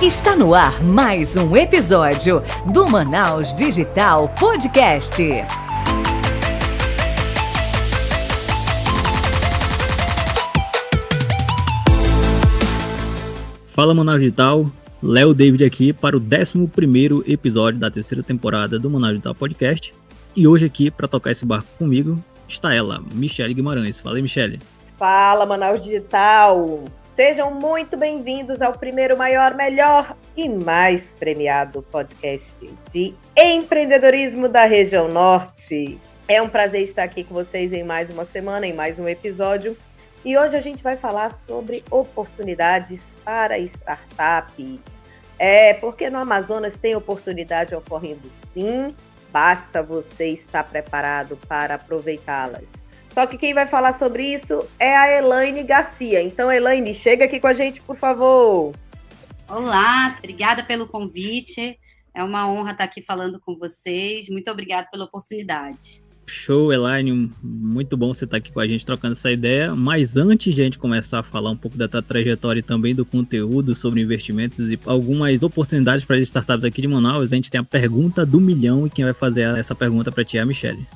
Está no ar mais um episódio do Manaus Digital Podcast. Fala Manaus Digital, Léo David aqui para o 11º episódio da terceira temporada do Manaus Digital Podcast. E hoje aqui para tocar esse barco comigo está ela, Michele Guimarães. Fala aí, Michele. Fala Manaus Digital! Sejam muito bem-vindos ao primeiro, maior, melhor e mais premiado podcast de empreendedorismo da região norte. É um prazer estar aqui com vocês em mais uma semana, em mais um episódio. E hoje a gente vai falar sobre oportunidades para startups. Porque no Amazonas tem oportunidade ocorrendo sim, basta você estar preparado para aproveitá-las. Só que quem vai falar sobre isso é a Elaine Garcia. Então, Elaine, chega aqui com a gente, por favor. Olá, obrigada pelo convite. É uma honra estar aqui falando com vocês. Muito obrigada pela oportunidade. Show, Elaine. Muito bom você estar aqui com a gente trocando essa ideia. Mas antes de a gente começar a falar um pouco da tua trajetória e também do conteúdo sobre investimentos e algumas oportunidades para as startups aqui de Manaus, a gente tem a pergunta do milhão e quem vai fazer essa pergunta para ti é a Michele.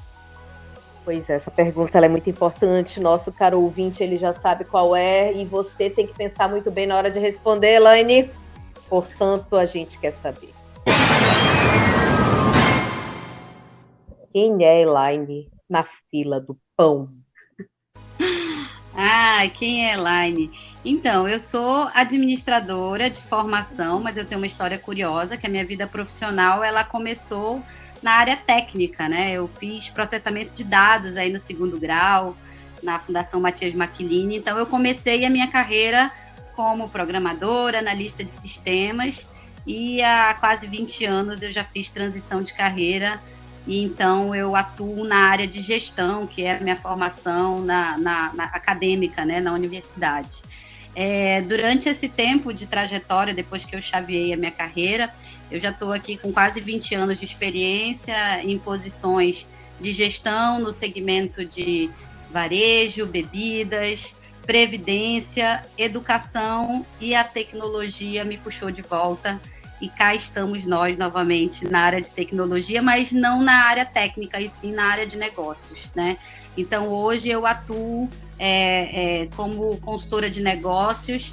Pois é, essa pergunta ela é muito importante. Nosso caro ouvinte, ele já sabe qual é e você tem que pensar muito bem na hora de responder, Elaine. Portanto, a gente quer saber. Quem é Elaine na fila do pão? Quem é Elaine? Então, eu sou administradora de formação, mas eu tenho uma história curiosa, que a minha vida profissional, ela começou na área técnica, né? Eu fiz processamento de dados aí no 2º grau, na Fundação Matias Maquilini. Então, eu comecei a minha carreira como programadora, analista de sistemas, e há quase 20 anos eu já fiz transição de carreira, e então eu atuo na área de gestão, que é a minha formação na acadêmica, né, na universidade. Durante esse tempo de trajetória, depois que eu chaveei a minha carreira, eu já estou aqui com quase 20 anos de experiência em posições de gestão no segmento de varejo, bebidas, previdência, educação, e a tecnologia me puxou de volta. E cá estamos nós novamente na área de tecnologia, mas não na área técnica, e sim na área de negócios, né? Então, hoje eu atuo como consultora de negócios,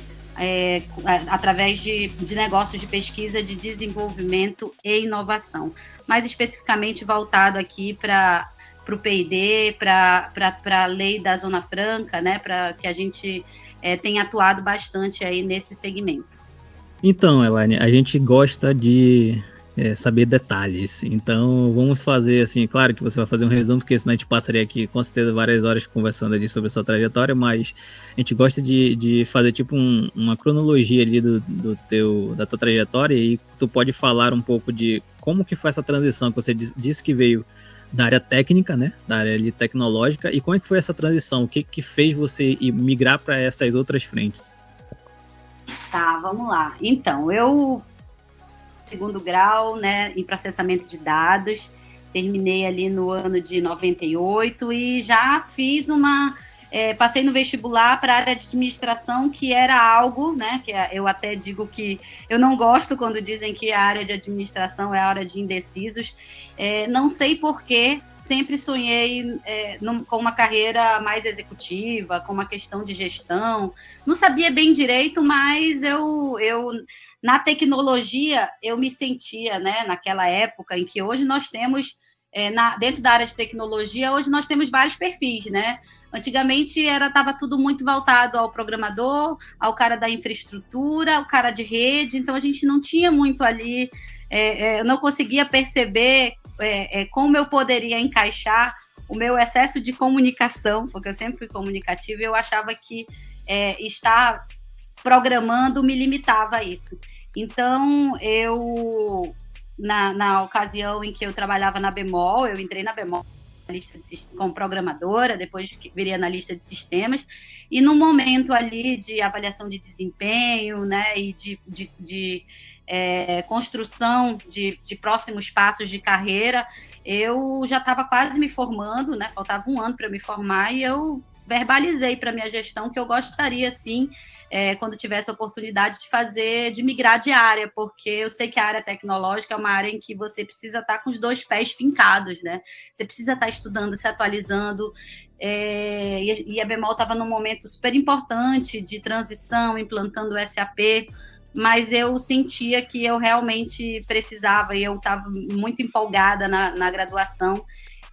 através de negócios de pesquisa, de desenvolvimento e inovação, mais especificamente voltado aqui para o P&D, para a lei da Zona Franca, né? Para que a gente tenha atuado bastante aí nesse segmento. Então, Elaine, a gente gosta de saber detalhes, então vamos fazer assim, claro que você vai fazer um resumo, porque senão a gente passaria aqui com certeza várias horas conversando ali sobre a sua trajetória, mas a gente gosta de fazer tipo uma cronologia ali da tua trajetória, e tu pode falar um pouco de como que foi essa transição, que você disse que veio da área técnica, né, da área ali tecnológica, e como é que foi essa transição, o que fez você migrar para essas outras frentes? Tá, vamos lá. Então, eu 2º grau, né, em processamento de dados, terminei ali no ano de 98 e já fiz passei no vestibular para a área de administração, que era algo, né, que eu até digo que eu não gosto quando dizem que a área de administração é a área de indecisos. Não sei porquê, sempre sonhei com uma carreira mais executiva, com uma questão de gestão. Não sabia bem direito, mas eu na tecnologia eu me sentia, né, naquela época em que hoje nós temos, dentro da área de tecnologia, hoje nós temos vários perfis, né? Antigamente estava tudo muito voltado ao programador, ao cara da infraestrutura, ao cara de rede, então a gente não tinha muito ali, eu não conseguia perceber como eu poderia encaixar o meu excesso de comunicação, porque eu sempre fui comunicativa, e eu achava que estar programando me limitava a isso. Então, eu, na ocasião em que eu trabalhava na Bemol, eu entrei na Bemol como programadora, depois virei analista de sistemas, e no momento ali de avaliação de desempenho, né, e de construção de próximos passos de carreira, eu já estava quase me formando, né, faltava um ano para me formar, e eu verbalizei para minha gestão que eu gostaria, sim, quando tivesse a oportunidade de migrar de área, porque eu sei que a área tecnológica é uma área em que você precisa estar com os 2 pés fincados, né? Você precisa estar estudando, se atualizando, e a Bemol estava num momento super importante de transição, implantando o SAP, mas eu sentia que eu realmente precisava, e eu estava muito empolgada na graduação,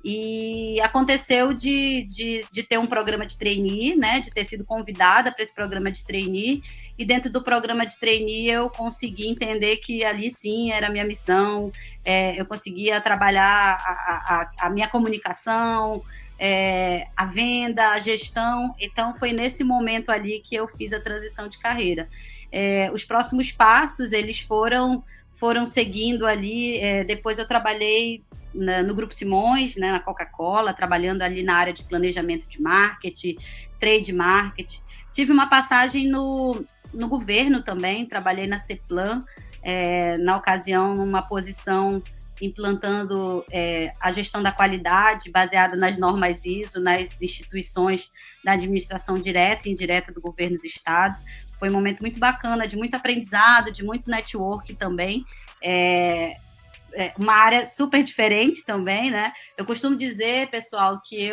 e aconteceu de ter um programa de trainee, né, de ter sido convidada para esse programa de trainee, e dentro do programa de trainee eu consegui entender que ali sim era a minha missão, eu conseguia trabalhar a minha comunicação, a venda, a gestão. Então foi nesse momento ali que eu fiz a transição de carreira. Os próximos passos, eles foram seguindo ali. Depois eu trabalhei no Grupo Simões, né, na Coca-Cola, trabalhando ali na área de planejamento de marketing, trade marketing. Tive uma passagem no governo também, trabalhei na CEPLAN, na ocasião, numa posição implantando a gestão da qualidade baseada nas normas ISO, nas instituições da administração direta e indireta do governo do Estado. Foi um momento muito bacana, de muito aprendizado, de muito network também. Uma área super diferente também, né? Eu costumo dizer, pessoal, que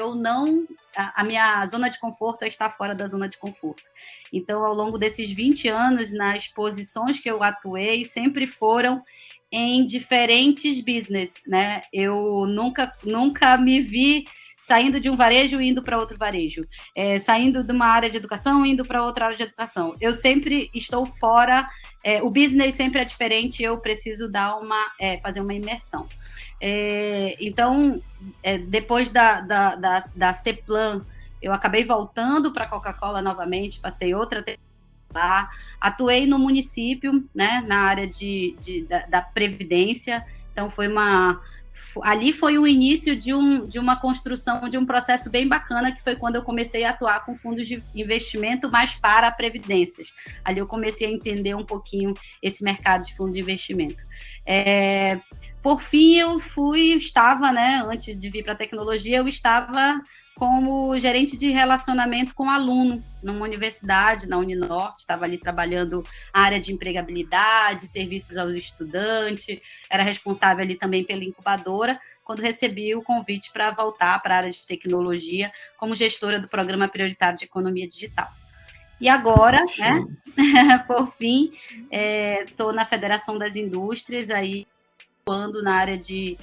a minha zona de conforto é estar fora da zona de conforto. Então, ao longo desses 20 anos, nas posições que eu atuei, sempre foram em diferentes business, né? Eu nunca me vi saindo de um varejo e indo para outro varejo, saindo de uma área de educação e indo para outra área de educação. Eu sempre estou fora, o business sempre é diferente, eu preciso fazer uma imersão. Então, depois da CEPLAN, eu acabei voltando para a Coca-Cola novamente, passei outra lá, atuei no município, né, na área da Previdência. Então ali foi o início de uma construção de um processo bem bacana, que foi quando eu comecei a atuar com fundos de investimento, mas para previdências. Ali eu comecei a entender um pouquinho esse mercado de fundo de investimento. Por fim, estava, né, antes de vir para a tecnologia, eu estava como gerente de relacionamento com aluno numa universidade, na Uninorte. Estava ali trabalhando a área de empregabilidade, serviços aos estudantes, era responsável ali também pela incubadora, quando recebi o convite para voltar para a área de tecnologia como gestora do Programa Prioritário de Economia Digital. E agora, né, por fim, estou na Federação das Indústrias, aí atuando na área de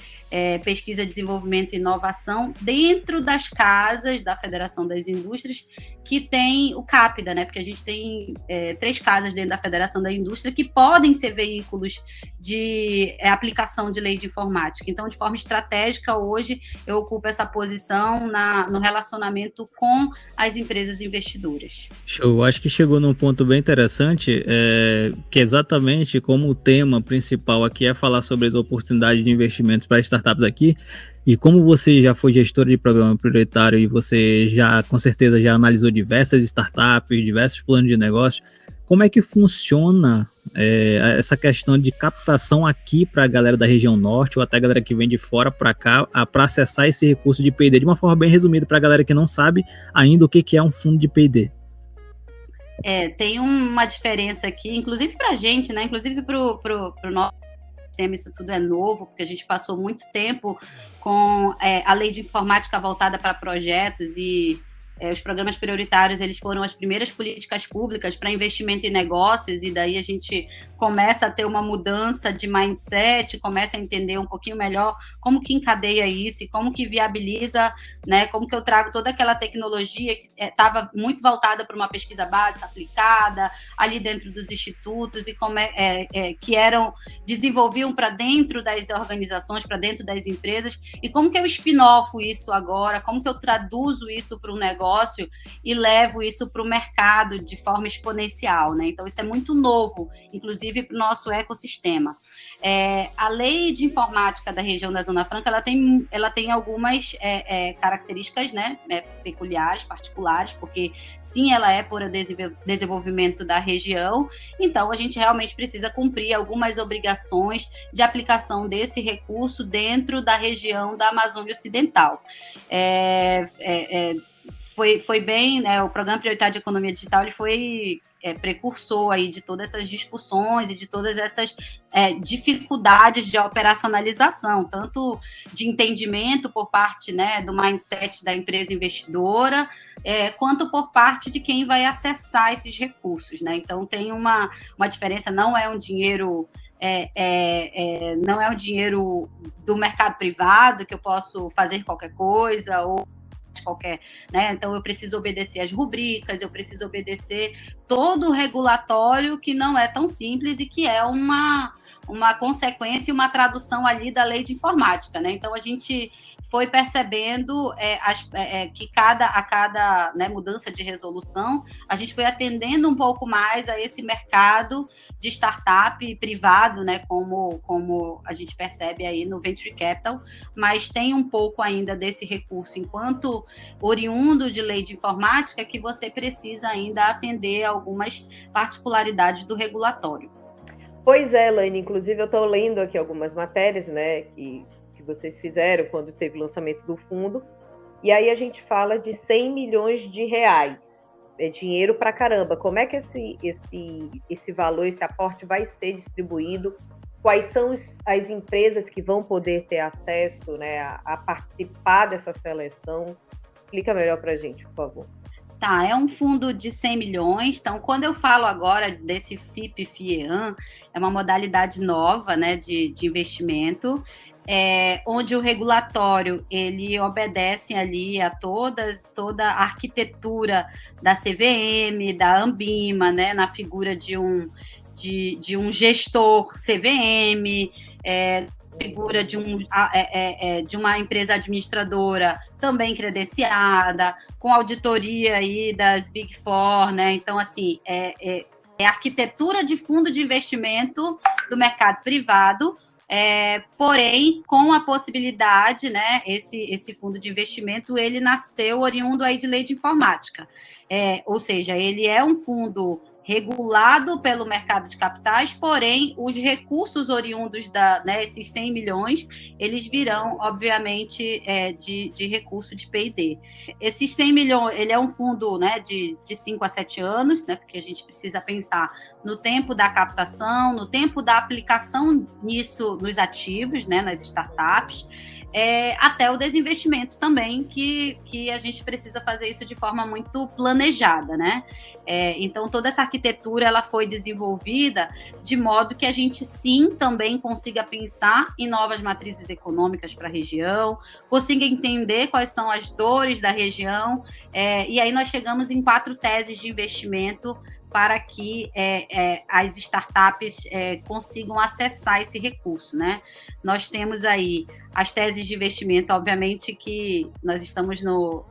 pesquisa, desenvolvimento e inovação dentro das casas da Federação das Indústrias, que tem o CAPDA, né? Porque a gente tem 3 casas dentro da Federação da Indústria que podem ser veículos de aplicação de lei de informática. Então, de forma estratégica, hoje eu ocupo essa posição no relacionamento com as empresas investidoras. Show, acho que chegou num ponto bem interessante, que exatamente como o tema principal aqui é falar sobre as oportunidades de investimentos para startups aqui, e como você já foi gestora de programa prioritário e você já, com certeza, já analisou diversas startups, diversos planos de negócio, como é que funciona essa questão de captação aqui para a galera da região norte, ou até a galera que vem de fora para cá, para acessar esse recurso de P&D de uma forma bem resumida para a galera que não sabe ainda o que é um fundo de P&D? Tem uma diferença aqui, inclusive para a gente, né? Inclusive para o nosso sistema, isso tudo é novo, porque a gente passou muito tempo com a lei de informática voltada para projetos, e os programas prioritários, eles foram as primeiras políticas públicas para investimento em negócios, e daí a gente começa a ter uma mudança de mindset, começa a entender um pouquinho melhor como que encadeia isso e como que viabiliza, né, como que eu trago toda aquela tecnologia que estava muito voltada para uma pesquisa básica aplicada ali dentro dos institutos, e como que desenvolviam para dentro das organizações, para dentro das empresas, e como que eu spin-off isso agora, como que eu traduzo isso para um negócio e levo isso para o mercado de forma exponencial, né? Então isso é muito novo, inclusive para o nosso ecossistema. A lei de informática da região da Zona Franca, ela tem algumas características, né, peculiares, particulares, porque sim, ela é por desenvolvimento da região, então a gente realmente precisa cumprir algumas obrigações de aplicação desse recurso dentro da região da Amazônia Ocidental. foi bem, né, o Programa Prioritário de Economia Digital ele foi precursor aí de todas essas discussões e de todas essas dificuldades de operacionalização, tanto de entendimento por parte, né, do mindset da empresa investidora, quanto por parte de quem vai acessar esses recursos, né? Então tem uma diferença, não é um dinheiro não é um dinheiro do mercado privado que eu posso fazer qualquer coisa ou qualquer, né? Então eu preciso obedecer às rubricas, eu preciso obedecer todo o regulatório que não é tão simples e que é uma consequência e uma tradução ali da lei de informática, né? Então a gente foi percebendo que a cada né, mudança de resolução, a gente foi atendendo um pouco mais a esse mercado de startup privado, né, como a gente percebe aí no Venture Capital, mas tem um pouco ainda desse recurso, enquanto oriundo de lei de informática, que você precisa ainda atender algumas particularidades do regulatório. Pois é, Elaine, inclusive eu estou lendo aqui algumas matérias, né, que vocês fizeram quando teve o lançamento do fundo, e aí a gente fala de 100 milhões de reais, é dinheiro pra caramba. Como é que esse valor, esse aporte vai ser distribuído? Quais são as empresas que vão poder ter acesso, né, a participar dessa seleção? Explica melhor pra gente, por favor. Tá, é um fundo de 100 milhões, então quando eu falo agora desse FIP-FIEAM, é uma modalidade nova, né, de investimento, onde o regulatório ele obedece ali a toda a arquitetura da CVM, da Ambima, né, na figura de um gestor CVM, figura de uma empresa administradora também credenciada, com auditoria aí das Big Four, né? Então, assim, é arquitetura de fundo de investimento do mercado privado, porém, com a possibilidade, né, esse fundo de investimento, ele nasceu oriundo aí de lei de informática. Ou seja, ele é um fundo regulado pelo mercado de capitais, porém, os recursos oriundos esses 100 milhões, eles virão, obviamente, de recurso de P&D. Esses 100 milhões, ele é um fundo, né, de 5 a 7 anos, né, porque a gente precisa pensar no tempo da captação, no tempo da aplicação nisso, nos ativos, né, nas startups, até o desinvestimento também, que a gente precisa fazer isso de forma muito planejada, né? Então, toda essa arquitetura ela foi desenvolvida de modo que a gente, sim, também consiga pensar em novas matrizes econômicas para a região, consiga entender quais são as dores da região, e aí nós chegamos em 4 teses de investimento para que as startups consigam acessar esse recurso, né? Nós temos aí as teses de investimento, obviamente que nós estamos no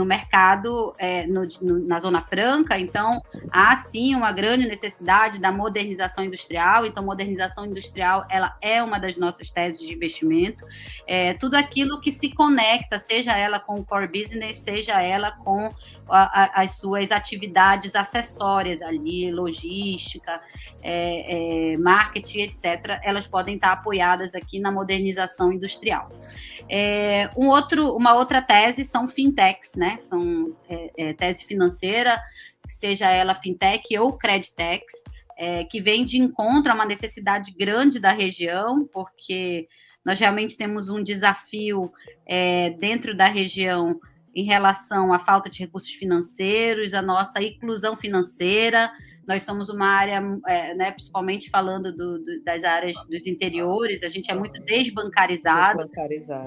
mercado, na Zona Franca, então há sim uma grande necessidade da modernização industrial, então modernização industrial ela é uma das nossas teses de investimento, tudo aquilo que se conecta, seja ela com o core business, seja ela com as suas atividades acessórias ali, logística, marketing, etc., elas podem estar apoiadas aqui na modernização industrial. Uma outra tese são fintechs, né? São tese financeira, seja ela fintech ou creditex, que vem de encontro a uma necessidade grande da região, porque nós realmente temos um desafio dentro da região em relação à falta de recursos financeiros, a nossa inclusão financeira. Nós somos uma área, né, principalmente falando das áreas dos interiores, a gente é muito desbancarizado.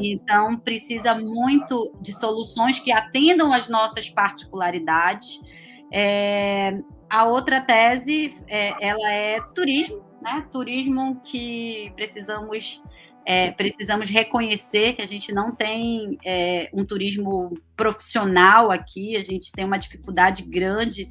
Então precisa muito de soluções que atendam às nossas particularidades. A outra tese, ela é turismo, né? Turismo que precisamos reconhecer que a gente não tem um turismo profissional aqui, a gente tem uma dificuldade grande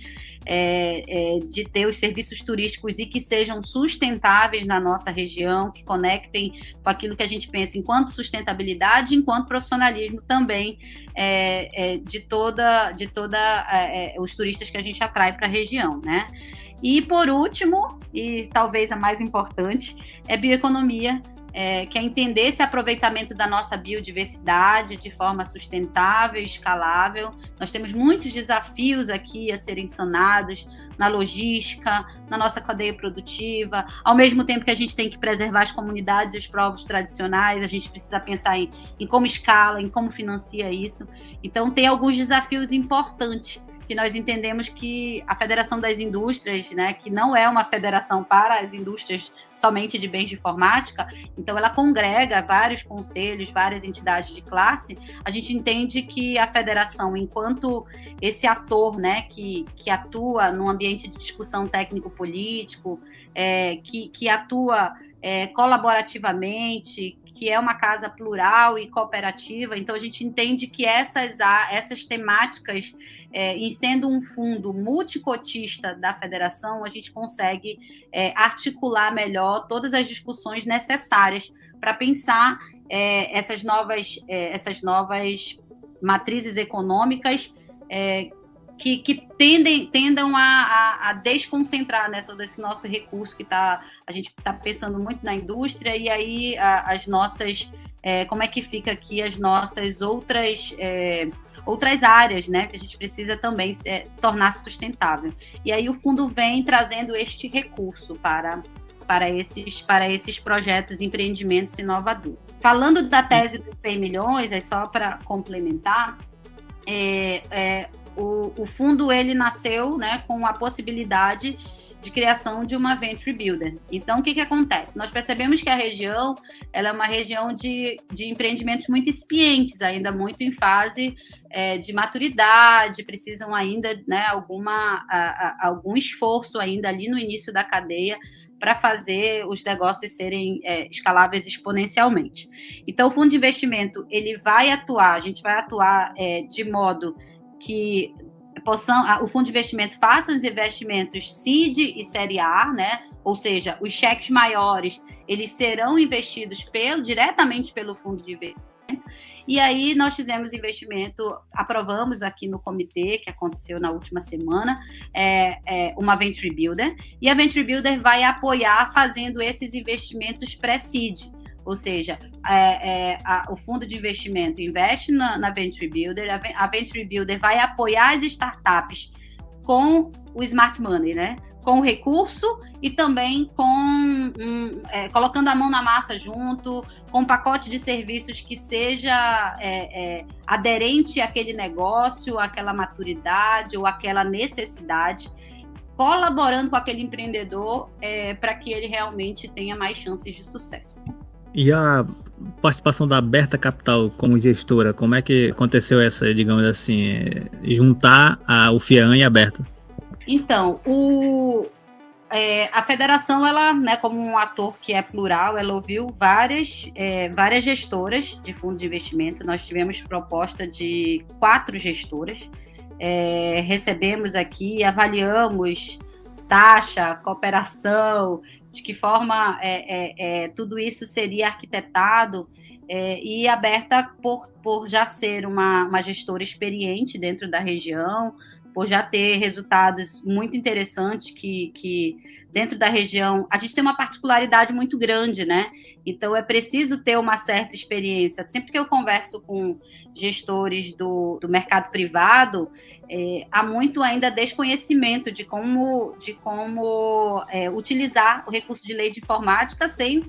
de ter os serviços turísticos e que sejam sustentáveis na nossa região, que conectem com aquilo que a gente pensa enquanto sustentabilidade, enquanto profissionalismo também de toda os turistas que a gente atrai para a região, né? E por último, e talvez a mais importante, é bioeconomia, que é entender esse aproveitamento da nossa biodiversidade de forma sustentável e escalável. Nós temos muitos desafios aqui a serem sanados na logística, na nossa cadeia produtiva, ao mesmo tempo que a gente tem que preservar as comunidades e os povos tradicionais, a gente precisa pensar em como escala, em como financia isso. Então, tem alguns desafios importantes que nós entendemos que a Federação das Indústrias, né, que não é uma federação para as indústrias somente de bens de informática, então ela congrega vários conselhos, várias entidades de classe. A gente entende que a federação, enquanto esse ator, né, que atua num ambiente de discussão técnico-político, que atua colaborativamente, que é uma casa plural e cooperativa, então a gente entende que essas temáticas, em sendo um fundo multicotista da federação, a gente consegue articular melhor todas as discussões necessárias para pensar essas novas matrizes econômicas que tendam a desconcentrar, né, todo esse nosso recurso que a gente está pensando muito na indústria, e aí as nossas, como é que fica aqui as nossas outras áreas, né, que a gente precisa também tornar sustentável. E aí o fundo vem trazendo este recurso para esses projetos, empreendimentos inovadores. Falando da tese dos 100 milhões, só para complementar, o fundo ele nasceu, né, com a possibilidade de criação de uma Venture Builder. Então, o que acontece? Nós percebemos que a região ela é uma região de empreendimentos muito incipientes, ainda muito em fase de maturidade, precisam ainda, né, algum esforço ainda ali no início da cadeia para fazer os negócios serem escaláveis exponencialmente. Então, o fundo de investimento ele vai atuar, a gente vai atuar de modo que o fundo de investimento faça os investimentos seed e série A, né? Ou seja, os cheques maiores, eles serão investidos diretamente pelo fundo de investimento. E aí nós fizemos investimento, aprovamos aqui no comitê, que aconteceu na última semana, uma Venture Builder, e a Venture Builder vai apoiar fazendo esses investimentos pré-seed. Ou seja, o fundo de investimento investe na Venture Builder, a Venture Builder vai apoiar as startups com o Smart Money, né? Com o recurso e também colocando a mão na massa junto, com um pacote de serviços que seja aderente àquele negócio, àquela maturidade ou àquela necessidade, colaborando com aquele empreendedor para que ele realmente tenha mais chances de sucesso. E a participação da Aberta Capital como gestora, como é que aconteceu essa, digamos assim, juntar o FIAN e a Aberta? Então, a federação, ela, né, como um ator que é plural, ela ouviu várias gestoras de fundo de investimento. Nós tivemos proposta de 4 gestoras, recebemos aqui, avaliamos taxa, cooperação, de que forma tudo isso seria arquitetado, e Aberta, por já ser uma gestora experiente dentro da região, por já ter resultados muito interessantes que dentro da região, a gente tem uma particularidade muito grande, né? Então, é preciso ter uma certa experiência. Sempre que eu converso com gestores do mercado privado, há muito ainda desconhecimento de como utilizar o recurso de lei de informática sem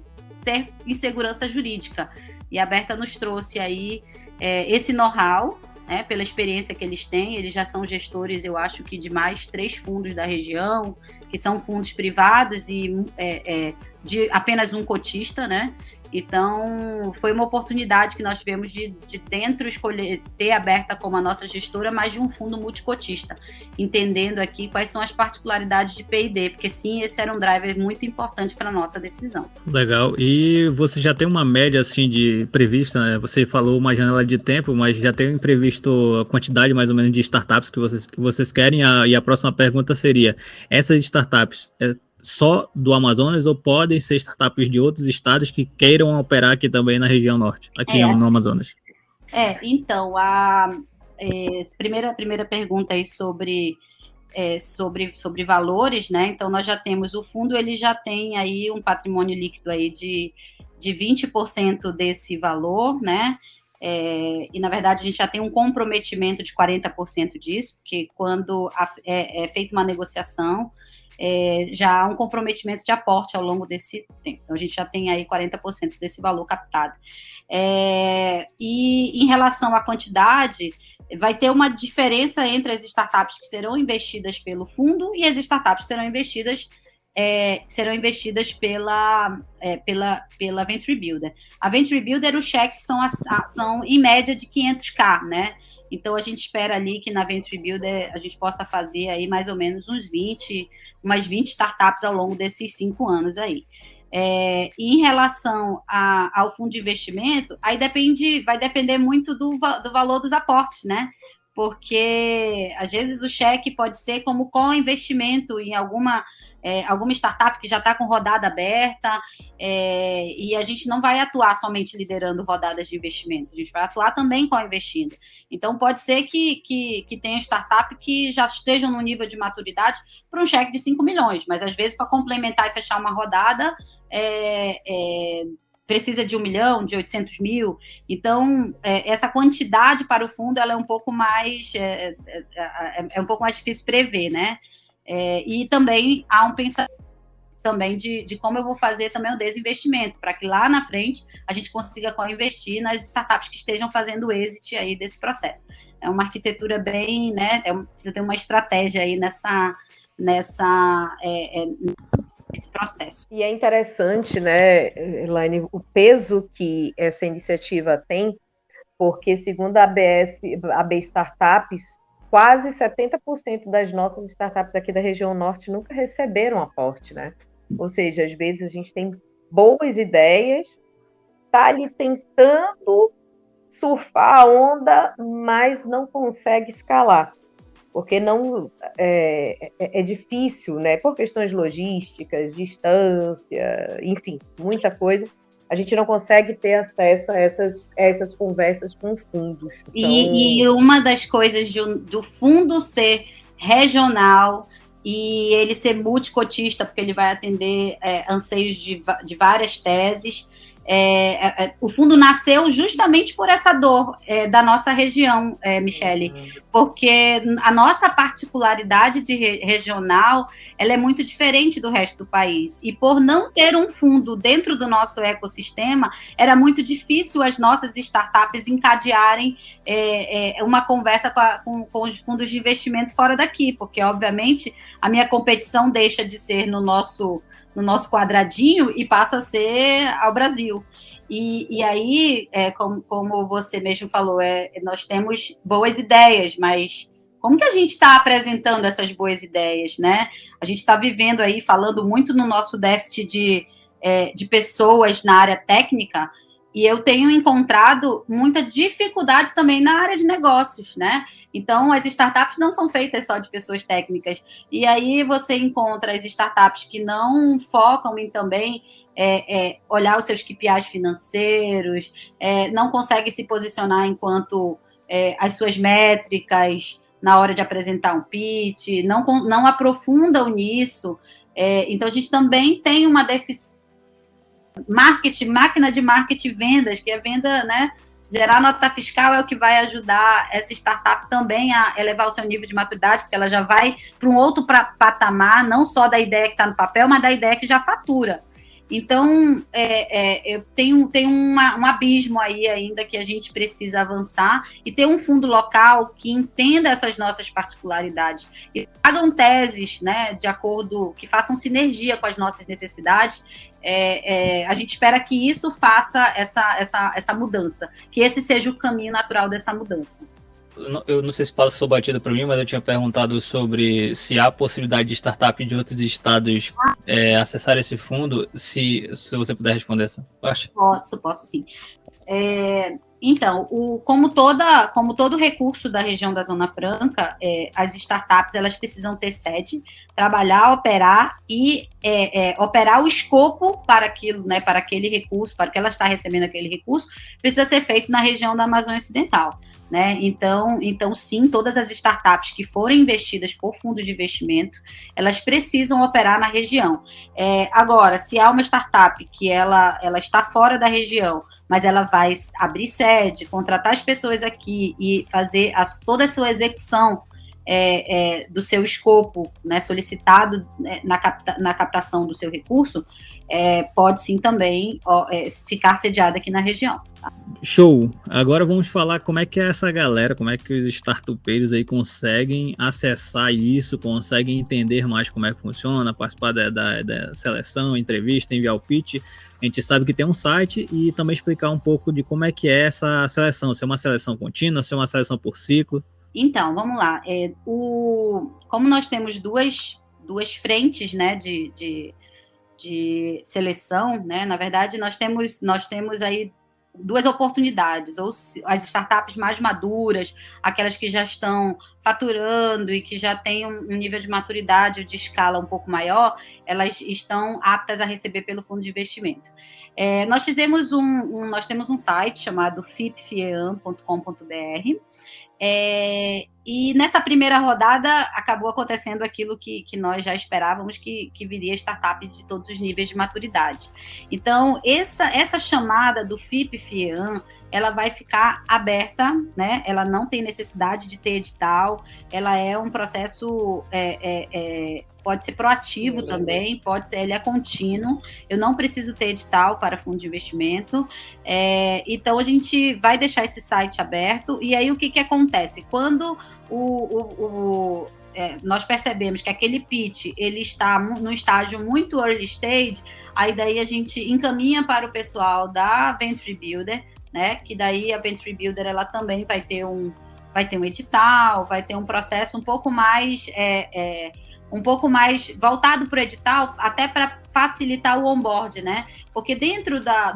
ter insegurança jurídica. E a Aberta nos trouxe aí esse know-how, né, pela experiência que eles têm. Eles já são gestores, eu acho que de mais 3 fundos da região, que são fundos privados e de apenas um cotista, né? Então, foi uma oportunidade que nós tivemos de dentro escolher, ter Aberta como a nossa gestora, mas de um fundo multicotista, entendendo aqui quais são as particularidades de P&D, porque sim, esse era um driver muito importante para a nossa decisão. Legal. E você já tem uma média assim de prevista, né? Você falou uma janela de tempo, mas já tem previsto a quantidade mais ou menos de startups que vocês querem? E a próxima pergunta seria, essas startups só do Amazonas ou podem ser startups de outros estados que queiram operar aqui também na região norte, aqui no Amazonas? Então, a primeira pergunta aí sobre valores, né? Então, nós já temos o fundo, ele já tem aí um patrimônio líquido aí de de 20% desse valor, né? E, na verdade, a gente já tem um comprometimento de 40% disso, porque quando é feita uma negociação, já há um comprometimento de aporte ao longo desse tempo. Então, a gente já tem aí 40% desse valor captado. E, em relação à quantidade, vai ter uma diferença entre as startups que serão investidas pelo fundo e as startups que serão investidas pela Venture Builder. A Venture Builder, os cheques são em média de 500k, né? Então, a gente espera ali que na Venture Builder a gente possa fazer aí mais ou menos umas 20 startups ao longo desses 5 anos aí. E em relação ao fundo de investimento, aí vai depender muito do valor dos aportes, né? Porque, às vezes, o cheque pode ser como co-investimento em alguma startup que já está com rodada aberta, e a gente não vai atuar somente liderando rodadas de investimento, a gente vai atuar também co-investindo. Então, pode ser que tenha startup que já estejam no nível de maturidade para um cheque de 5 milhões, mas, às vezes, para complementar e fechar uma rodada, precisa de 1 milhão, de 800 mil. Então, essa quantidade para o fundo ela é um pouco mais um pouco mais difícil prever, né? E também há um pensamento também de como eu vou fazer também o desinvestimento, para que lá na frente a gente consiga co-investir nas startups que estejam fazendo o exit aí desse processo. É uma arquitetura bem, né? Precisa ter uma estratégia aí nesse processo. E é interessante, né, Elaine, o peso que essa iniciativa tem, porque, segundo a AB Startups, quase 70% das nossas startups aqui da região norte nunca receberam aporte, né? Ou seja, às vezes a gente tem boas ideias, está ali tentando surfar a onda, mas não consegue escalar. Porque não é difícil, né? Por questões logísticas, distância, enfim, muita coisa. A gente não consegue ter acesso a essas conversas com fundos. Então... E uma das coisas do fundo ser regional e ele ser multicotista, porque ele vai atender anseios de várias teses. O fundo nasceu justamente por essa dor da nossa região, Michele, porque a nossa particularidade de regional ela é muito diferente do resto do país, e por não ter um fundo dentro do nosso ecossistema, era muito difícil as nossas startups encadearem uma conversa com os fundos de investimento fora daqui, porque obviamente a minha competição deixa de ser no nosso quadradinho e passa a ser ao Brasil. E aí, como você mesmo falou, nós temos boas ideias, mas como que a gente está apresentando essas boas ideias, né? A gente está vivendo aí, falando muito no nosso déficit de pessoas na área técnica, e eu tenho encontrado muita dificuldade também na área de negócios, né? Então, as startups não são feitas só de pessoas técnicas. E aí você encontra as startups que não focam em também olhar os seus KPIs financeiros, não conseguem se posicionar enquanto as suas métricas na hora de apresentar um pitch, não aprofundam nisso. Então, a gente também tem uma deficiência. Máquina de marketing e vendas, que a venda, né, gerar nota fiscal é o que vai ajudar essa startup também a elevar o seu nível de maturidade, porque ela já vai para um outro patamar, não só da ideia que está no papel, mas da ideia que já fatura. Então, eu tenho um abismo aí ainda que a gente precisa avançar e ter um fundo local que entenda essas nossas particularidades e tragam teses, né, de acordo, que façam sinergia com as nossas necessidades. A gente espera que isso faça essa mudança, que esse seja o caminho natural dessa mudança. Eu não sei se passou batido para mim, mas eu tinha perguntado sobre se há possibilidade de startup de outros estados acessar esse fundo, se você puder responder essa parte. Posso sim. Então, como todo recurso da região da Zona Franca, as startups elas precisam ter sede, trabalhar, operar e operar o escopo para aquilo, né, para aquele recurso, para que ela está recebendo aquele recurso, precisa ser feito na região da Amazônia Ocidental. né? Então, sim, todas as startups que forem investidas por fundos de investimento, elas precisam operar na região. Agora, se há uma startup que ela está fora da região, mas ela vai abrir sede, contratar as pessoas aqui e fazer toda a sua execução do seu escopo, né, solicitado na captação do seu recurso, pode sim também ficar sediada aqui na região. Tá? Show! Agora vamos falar como é que é essa galera, como é que os startupeiros aí conseguem acessar isso, conseguem entender mais como é que funciona, participar da seleção, entrevista, enviar o pitch. A gente sabe que tem um site e também explicar um pouco de como é que é essa seleção, se é uma seleção contínua, se é uma seleção por ciclo. Então, vamos lá. Como nós temos duas frentes, né, de seleção, né, na verdade, nós temos aí duas oportunidades, ou as startups mais maduras, aquelas que já estão faturando e que já têm um nível de maturidade, de escala um pouco maior, elas estão aptas a receber pelo fundo de investimento. Nós temos um site chamado fipfieam.com.br, e nessa primeira rodada acabou acontecendo aquilo que nós já esperávamos, que viria startup de todos os níveis de maturidade. Então, essa chamada do FIP-FIEAM, ela vai ficar aberta, né? Ela não tem necessidade de ter edital, ela é um processo, pode ser proativo também, ele é contínuo, eu não preciso ter edital para fundo de investimento, então a gente vai deixar esse site aberto, e aí o que acontece? Quando nós percebemos que aquele pitch ele está num estágio muito early stage, aí daí a gente encaminha para o pessoal da Venture Builder, né? Que daí a Venture Builder ela também vai ter um edital, vai ter um processo um pouco mais voltado para o edital, até para facilitar o onboard, né? Porque dentro da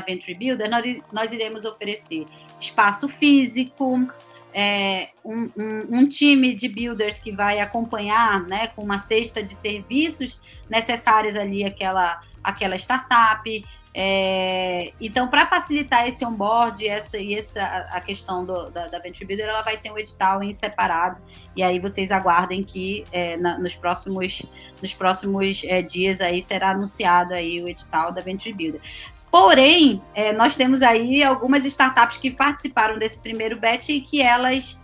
Venture Builder nós iremos oferecer espaço físico, um time de builders que vai acompanhar, né, com uma cesta de serviços necessários ali aquela startup. Então, para facilitar esse onboard a questão da Venture Builder, ela vai ter um edital em separado, e aí vocês aguardem que nos próximos dias aí será anunciado aí o edital da Venture Builder. Porém, nós temos aí algumas startups que participaram desse primeiro batch e que elas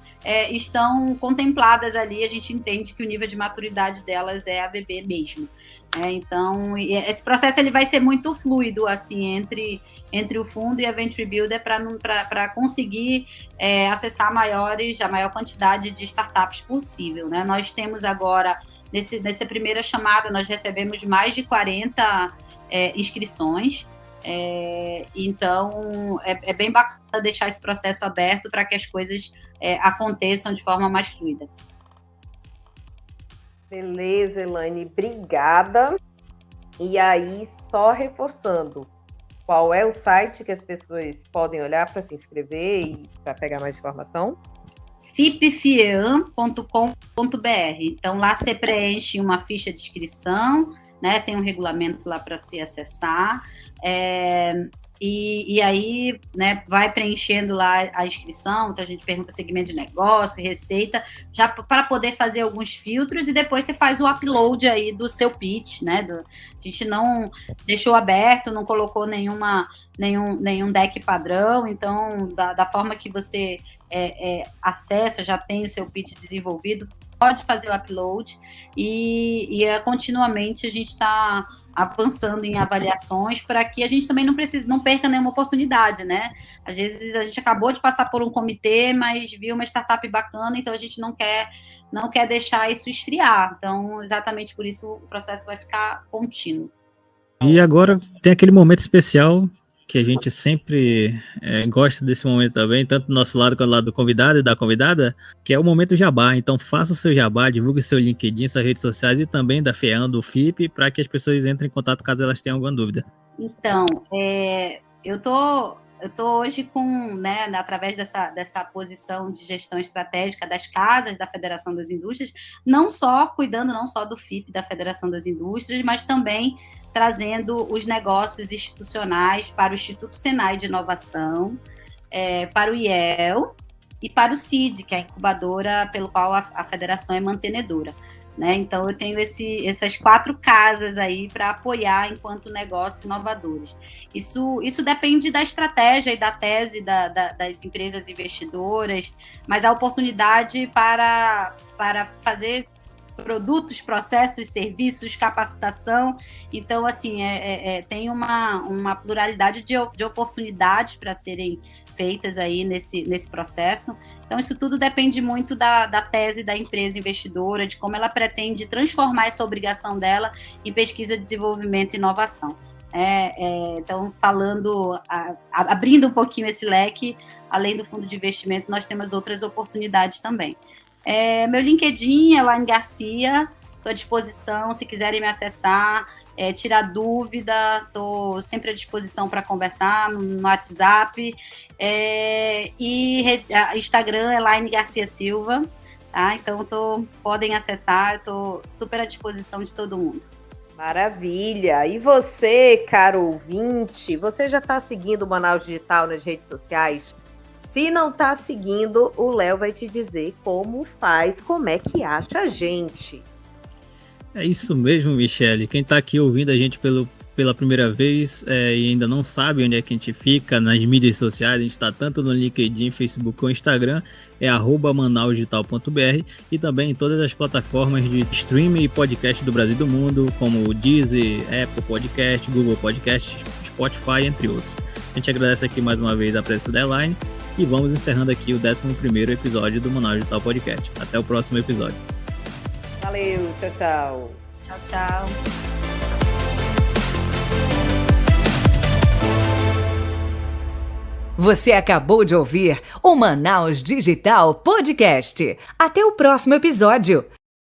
estão contempladas ali, a gente entende que o nível de maturidade delas é AVB mesmo. Então, esse processo ele vai ser muito fluido assim, entre o fundo e a Venture Builder para conseguir acessar a maior quantidade de startups possível, né? Nós temos agora, nessa primeira chamada, nós recebemos mais de 40 inscrições. Então, é bem bacana deixar esse processo aberto para que as coisas aconteçam de forma mais fluida. Beleza, Elaine, obrigada. E aí, só reforçando, qual é o site que as pessoas podem olhar para se inscrever e para pegar mais informação? fipfieam.com.br. Então, lá você preenche uma ficha de inscrição, né? Tem um regulamento lá para se acessar. E aí, né, vai preenchendo lá a inscrição, então a gente pergunta segmento de negócio, receita, já para poder fazer alguns filtros, e depois você faz o upload aí do seu pitch, né? A gente não deixou aberto, não colocou nenhum deck padrão, então da forma que você acessa, já tem o seu pitch desenvolvido, pode fazer o upload, e continuamente a gente está avançando em avaliações para que a gente também não perca nenhuma oportunidade, né? Às vezes a gente acabou de passar por um comitê, mas viu uma startup bacana, então a gente não quer deixar isso esfriar. Então, exatamente por isso o processo vai ficar contínuo. E agora tem aquele momento especial que a gente sempre gosta desse momento também, tanto do nosso lado quanto do lado do convidado e da convidada, que é o momento jabá. Então faça o seu jabá, divulgue o seu LinkedIn, suas redes sociais e também da FIEAM, do FIP, para que as pessoas entrem em contato caso elas tenham alguma dúvida. Então, eu tô hoje com, né, através dessa posição de gestão estratégica das casas da Federação das Indústrias, cuidando não só do FIP da Federação das Indústrias, mas também trazendo os negócios institucionais para o Instituto Senai de Inovação, para o IEL, e para o CID, que é a incubadora pelo qual a federação é mantenedora. Né? Então, eu tenho essas 4 casas aí para apoiar enquanto negócios inovadores. Isso depende da estratégia e da tese das empresas investidoras, mas a oportunidade para fazer produtos, processos, serviços, capacitação. Então, assim, tem uma pluralidade de oportunidades para serem feitas aí nesse processo. Então, isso tudo depende muito da tese da empresa investidora, de como ela pretende transformar essa obrigação dela em pesquisa, desenvolvimento e inovação. Então, abrindo um pouquinho esse leque, além do fundo de investimento, nós temos outras oportunidades também. Meu LinkedIn é Elaine Garcia, estou à disposição, se quiserem me acessar, tirar dúvida, estou sempre à disposição para conversar no WhatsApp, e Instagram é Elaine Garcia Silva, tá? Então podem acessar, estou super à disposição de todo mundo. Maravilha! E você, caro ouvinte, você já está seguindo o Manaus Digital nas redes sociais? Se não está seguindo, o Léo vai te dizer como faz, como é que acha a gente. É isso mesmo, Michele. Quem está aqui ouvindo a gente pela primeira vez e ainda não sabe onde é que a gente fica nas mídias sociais, a gente está tanto no LinkedIn, Facebook ou Instagram, é @manausdigital.br, e também em todas as plataformas de streaming e podcast do Brasil e do mundo, como o Deezer, Apple Podcast, Google Podcast, Spotify, entre outros. A gente agradece aqui mais uma vez a presença da Elaine e vamos encerrando aqui o 11º episódio do Manaus Digital Podcast. Até o próximo episódio. Valeu, tchau, tchau. Tchau, tchau. Você acabou de ouvir o Manaus Digital Podcast. Até o próximo episódio.